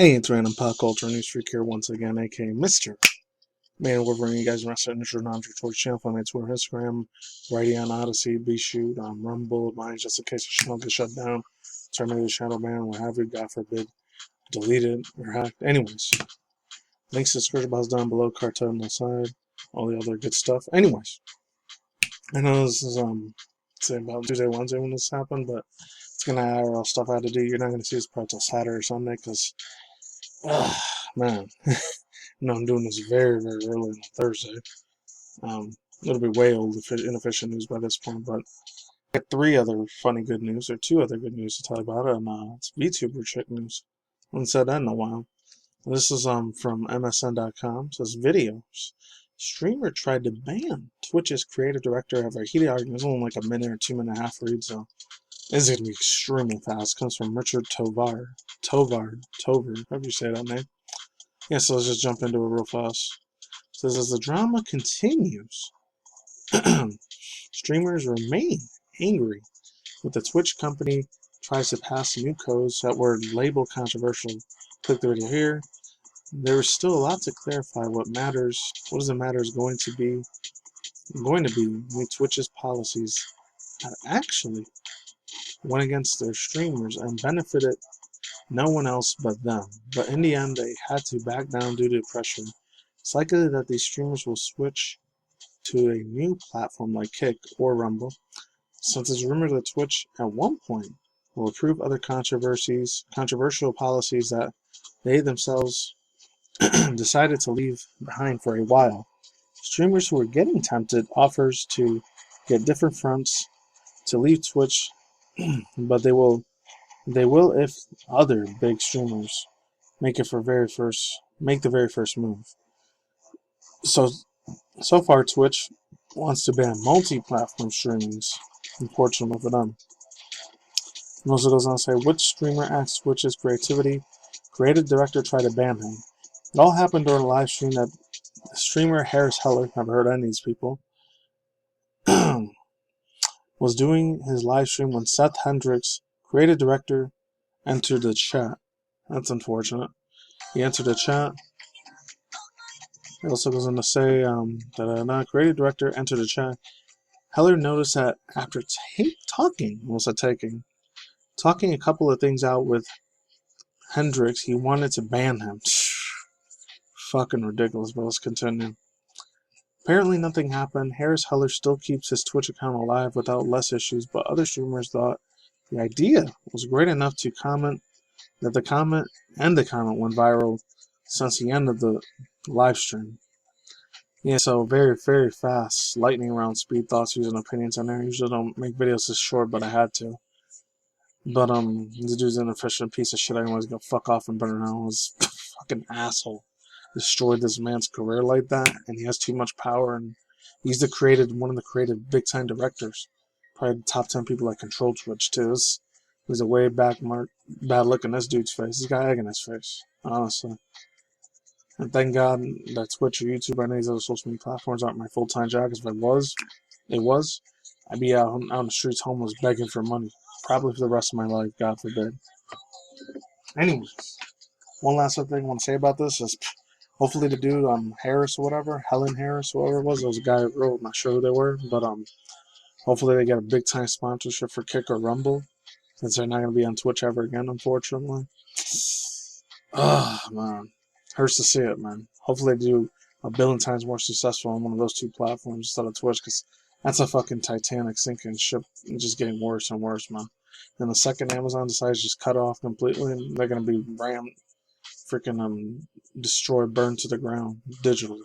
Hey, it's random pop culture news freak here once again, aka Mr. MannyTendoWolverine. You guys are interested in your non-Victoria channel. Find me on Twitter, Instagram, writing on Odyssey, BShoot, Rumble, mine just in case the channel gets shut down, terminated, shadow ban, what have you, God forbid, deleted or hacked. Anyways, links to the description box down below, cartel on the side, all the other good stuff. Anyways, I know this is say about Tuesday, Wednesday when this happened, but it's gonna have IRL stuff I had to do. You're not gonna see this part till Saturday or Sunday because. Man, no, I'm doing this very, very early on Thursday. It'll be way old, inefficient news by this point, but I got two other good news to tell you about it, and it's VTuber chick news. I haven't said that in a while. This is from MSN.com. It says videos. Streamer tried to ban Twitch's creator director of a heated argument. It's only like a minute or 2.5 minute read, so this is going to be extremely fast. It comes from Richard Tovar, however you say that name. Yeah, so let's just jump into it real fast. It says, as the drama continues, streamers remain angry with the Twitch company tries to pass new codes that were labeled controversial. Click the video here. There is still a lot to clarify what matters. What does it matter is going to be new Twitch's policies that actually went against their streamers and benefited no one else but them. But in the end, they had to back down due to pressure. It's likely that these streamers will switch to a new platform like Kick or Rumble, since it's rumored that Twitch at one point will approve other controversial policies that they themselves decided to leave behind for a while. Streamers who are getting tempted offers to get different fronts to leave Twitch, but they will if other big streamers make the very first move. So far, Twitch wants to ban multi-platform streamings. Unfortunately for them. It also goes on to say, which streamer acts Twitch's creativity? Creator Director tried to ban him. It all happened during a live stream that the streamer Harris Heller, never heard of any of these people, was doing his live stream when Seth Hendrix, Creator Director, entered the chat. That's unfortunate. He entered the chat. It also goes on to say that Creator Director entered the chat. Heller noticed that after talking a couple of things out with Hendrix, he wanted to ban him. Fucking ridiculous, but let's continue. Apparently nothing happened. Harris Heller still keeps his Twitch account alive without less issues, but other streamers thought the idea was great enough to comment that the comment went viral since the end of the live stream. Yeah, so very, very fast, lightning round speed thoughts, views, and opinions on there. I usually don't make videos this short, but I had to. But this dude's an inefficient piece of shit. I always go fuck off and burn out. This fucking asshole destroyed this man's career like that, and he has too much power. And he's one of the creative big time directors, probably the top 10 people that control Twitch too. There's a way back bad look in this dude's face. He's got egg in his face, honestly. And thank God that Twitch or YouTube or any of these other social media platforms aren't my full-time job, because if it was, I'd be out on the streets homeless begging for money. Probably for the rest of my life, God forbid. Anyways, one last thing I want to say about this is hopefully the dude, Harris or whatever, Helen Harris, whoever it was a guy who wrote, I'm not sure who they were, but hopefully they get a big time sponsorship for Kick or Rumble, since they're not going to be on Twitch ever again, unfortunately. Oh, man. Hurts to see it, man. Hopefully they do a billion times more successful on one of those two platforms instead of Twitch, because that's a fucking Titanic sinking ship and just getting worse and worse, man. And the second Amazon decides to just cut off completely, and they're going to be rammed, freaking destroyed, burned to the ground digitally.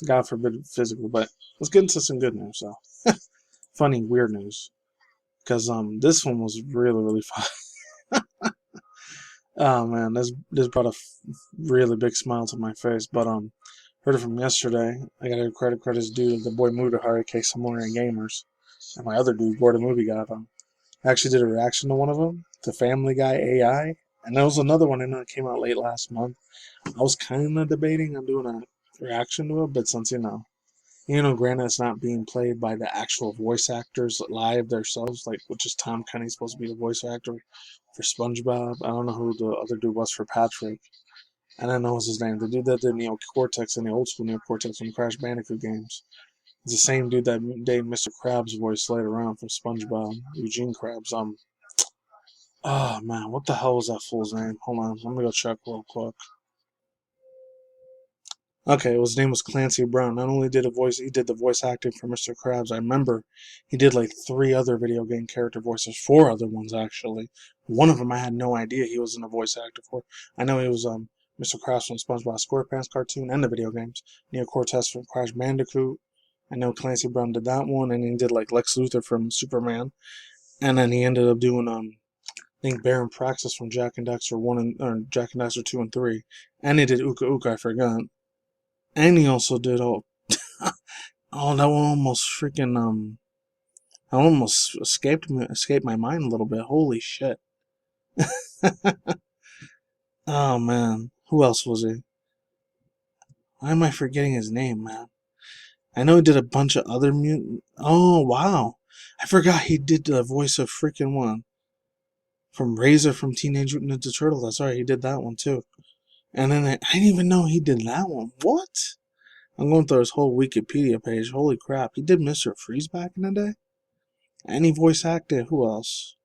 God forbid physical, but let's get into some good news, though. Funny, weird news. Because this one was really, really fun. Oh, man, this brought a really big smile to my face, but heard it from yesterday. I gotta credit due to the boy Mudahari, aka Samurai Gamers, and my other dude, Gordon Movie Guy. I actually did a reaction to one of them, to Family Guy AI, and there was another one that came out late last month. I was kind of debating on doing a reaction to it, but since, You know, granted, it's not being played by the actual voice actors live themselves, like, which is Tom Kenny's supposed to be the voice actor for SpongeBob. I don't know who the other dude was for Patrick. I don't know what's his name. The dude that did Neo Cortex in the old school Neo Cortex from the Crash Bandicoot games. It's the same dude that did Mr. Krabs' voice later on from SpongeBob, Eugene Krabs. Oh man, what the hell was that fool's name? Hold on, let me go check real quick. Okay, well, his name was Clancy Brown. Not only did he did the voice acting for Mr. Krabs. I remember he did like 3 other video game character voices, 4 other ones actually. One of them I had no idea he was in a voice actor for. I know he was Mr. Krabs from SpongeBob SquarePants cartoon and the video games. Neo Cortex from Crash Bandicoot. I know Clancy Brown did that one, and he did like Lex Luthor from Superman. And then he ended up doing I think Baron Praxis from Jak and Daxter 1 or Jak and Daxter 2 and 3. And he did Uka Uka, I forgot. And he also did that one almost freaking I almost escaped my mind a little bit. Holy shit. Oh man. Who else was he? Why am I forgetting his name, man? I know he did a bunch of other mutant. Oh wow. I forgot he did the voice of freaking one. From Razor from Teenage Mutant Ninja Turtles. That's right, he did that one too. And then I didn't even know he did that one. What? I'm going through his whole Wikipedia page. Holy crap. He did Mr. Freeze back in the day? And he voice acted. Who else?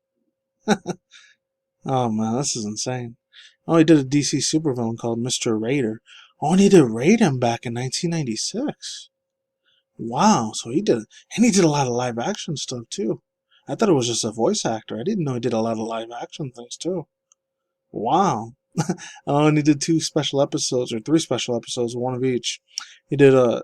Oh man, this is insane. Oh, he did a DC supervillain called Mr. Raider. Oh, and he did Raiden back in 1996. Wow, so he did, and he did a lot of live action stuff too. I thought it was just a voice actor. I didn't know he did a lot of live action things too. Wow. Oh, and he did 2 special episodes or 3 special episodes, one of each. He was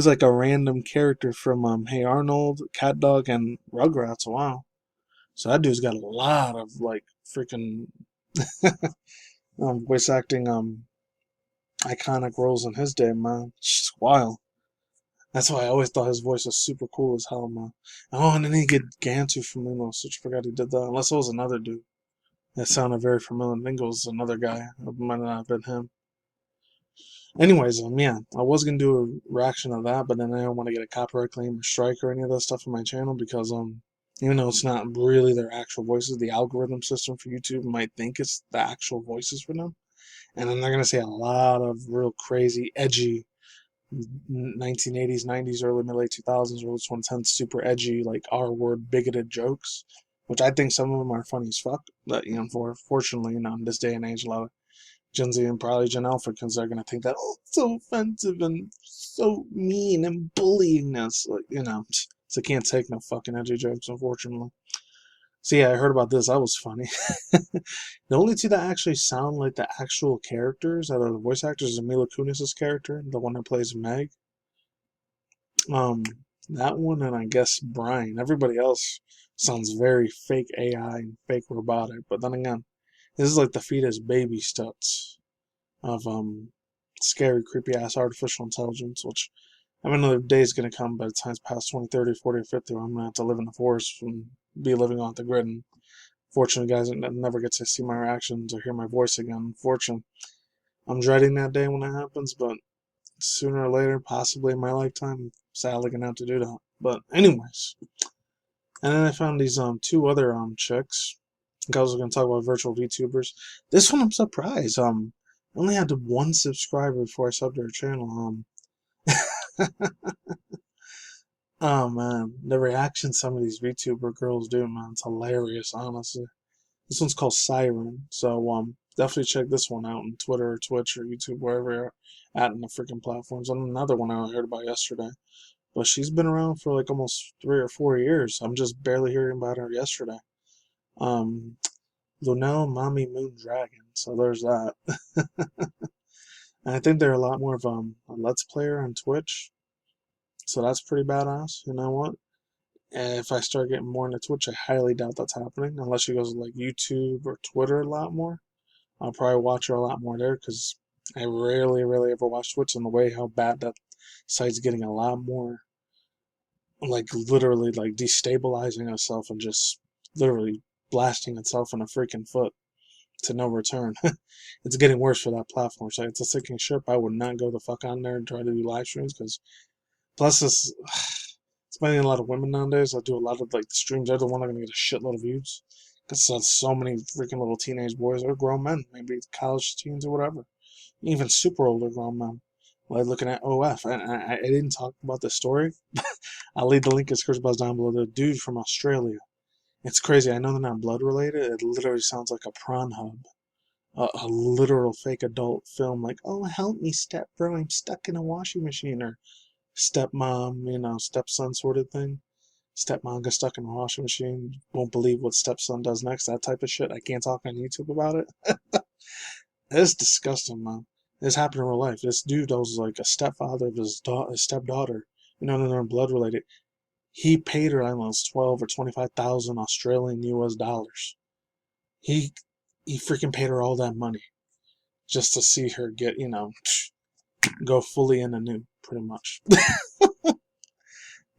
like a random character from Hey Arnold, Cat Dog, and Rugrats. Wow. So that dude's got a lot of like freaking voice acting iconic roles in his day, man. It's wild. That's why I always thought his voice was super cool as hell, man. Oh, and then he did Gantu from Lilo Stitch. Forgot he did that. Unless it was another dude. That sounded very familiar. I think it was another guy. It might not have been him. Anyways, yeah, I was gonna do a reaction of that, but then I don't want to get a copyright claim or strike or any of that stuff on my channel because even though it's not really their actual voices, the algorithm system for YouTube might think it's the actual voices for them, and then they're gonna say a lot of real crazy, edgy 1980s, 90s, early mid late 2000s, early 2010s, super edgy like R-word bigoted jokes, which I think some of them are funny as fuck. But fortunately, in this day and age, a lot of Gen Z and probably Gen Alpha kids are gonna think that it's so offensive and so mean and bullying us, so can't take no fucking edgy jokes, unfortunately. So yeah, I heard about this. That was funny. The only 2 that actually sound like the actual characters, that are the voice actors, is Mila Kunis's character, the one that plays Meg. That one, and I guess Brian. Everybody else sounds very fake AI and fake robotic. But then again, this is like the fetus baby steps of scary, creepy ass artificial intelligence, which I mean another day is gonna come by the time it's past 20, 30, 40, or 50. I'm gonna have to live in the forest and be living off the grid. And fortunately, guys, I never get to see my reactions or hear my voice again. Unfortunately, I'm dreading that day when that happens, but sooner or later, possibly in my lifetime, I'm sadly gonna have to do that. But anyways, and then I found these 2 other chicks. I was gonna talk about virtual VTubers. This one I'm surprised. I only had 1 subscriber before I subbed to her channel. Oh man, the reaction some of these VTuber girls do, man, it's hilarious, honestly. This one's called Siiren, so definitely check this one out on Twitter or Twitch or YouTube, wherever you're at in the freaking platforms. And another one I heard about yesterday, but she's been around for like almost 3 or 4 years. I'm just barely hearing about her yesterday. Lollymoon Mommy Dragon. So there's that. And I think they're a lot more of a Let's Player on Twitch. So that's pretty badass. You know what? And if I start getting more into Twitch, I highly doubt that's happening. Unless she goes to like YouTube or Twitter a lot more. I'll probably watch her a lot more there because I rarely, really ever watch Twitch, and the way how bad that site's getting a lot more, like literally like destabilizing itself and just literally blasting itself in the freaking foot. to no return. It's getting worse for that platform. So it's a sinking ship. I would not go the fuck on there and try to do live streams because plus it's spending a lot of women nowadays. I do a lot of like the streams. They're the one that are gonna get a shitload of views because so many freaking little teenage boys or grown men, maybe college teens or whatever, even super older grown men. Like looking at OF, and I didn't talk about this story. I'll leave the link in the description box down below. The dude from Australia. It's crazy. I know they're not blood related. It literally sounds like a prawn hub. A literal fake adult film like, oh, help me, step bro, I'm stuck in a washing machine, or stepmom, stepson sort of thing. Stepmom gets stuck in a washing machine, won't believe what stepson does next, that type of shit. I can't talk on YouTube about it. It's disgusting, man. This happened in real life. This dude that was like a stepfather of his stepdaughter, they're blood related. He paid her, I don't know, 12 or 25,000 Australian US dollars. He freaking paid her all that money just to see her get, go fully in the nude, pretty much.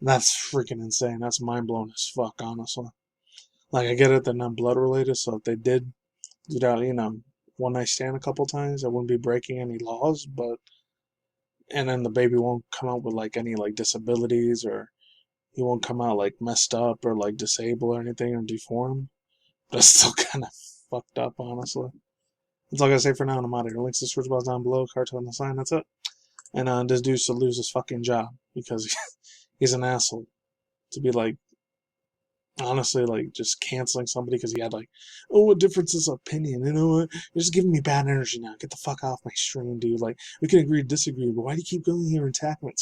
That's freaking insane. That's mind blowing as fuck, honestly. Like, I get it, they're not blood related, so if they did do that, one night stand a couple times, I wouldn't be breaking any laws, but, and then the baby won't come out with like any like disabilities, or he won't come out like messed up or like disabled or anything or deformed. But it's still kind of fucked up, honestly. That's all I gotta say for now, and I'm out of here. Links to the search box down below, cartoon on the sign, that's it. And this dude should lose his fucking job because he's an asshole. To be like, honestly, like just canceling somebody because he had like, oh, a difference of opinion. You know what? You're just giving me bad energy now. Get the fuck off my stream, dude. Like, we can agree to disagree, but why do you keep going here and attacking me?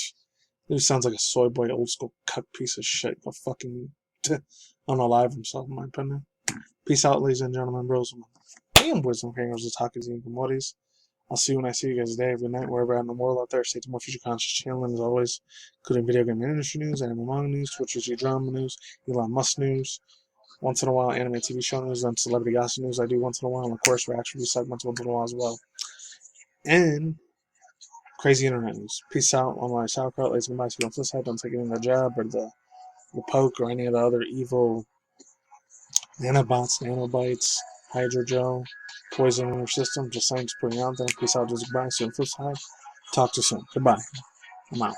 Dude sounds like a soy boy, old school cut piece of shit. Go fucking unalive himself, in my opinion. Peace out, ladies and gentlemen, bros. Damn, boys and fingers, the talkies and commodities. I'll see you when I see you guys today, every night, wherever in the world out there. Stay tuned for more future conscious channel, and as always, including video game industry news, anime manga news, Twitch review drama news, Elon Musk news, once in a while anime TV show news, and celebrity gossip news I do once in a while, and of course reaction review segments once in a while as well. And crazy internet news. Peace out on my SoundCloud, ladies and gentlemen. If you don't don't take any of the jab or the poke or any of the other evil nanobots, nanobites, hydrogel, poison in your system. Just saying, just putting it out there. Peace out, just goodbye. See you on the flip side. Talk to you soon. Goodbye. I'm out.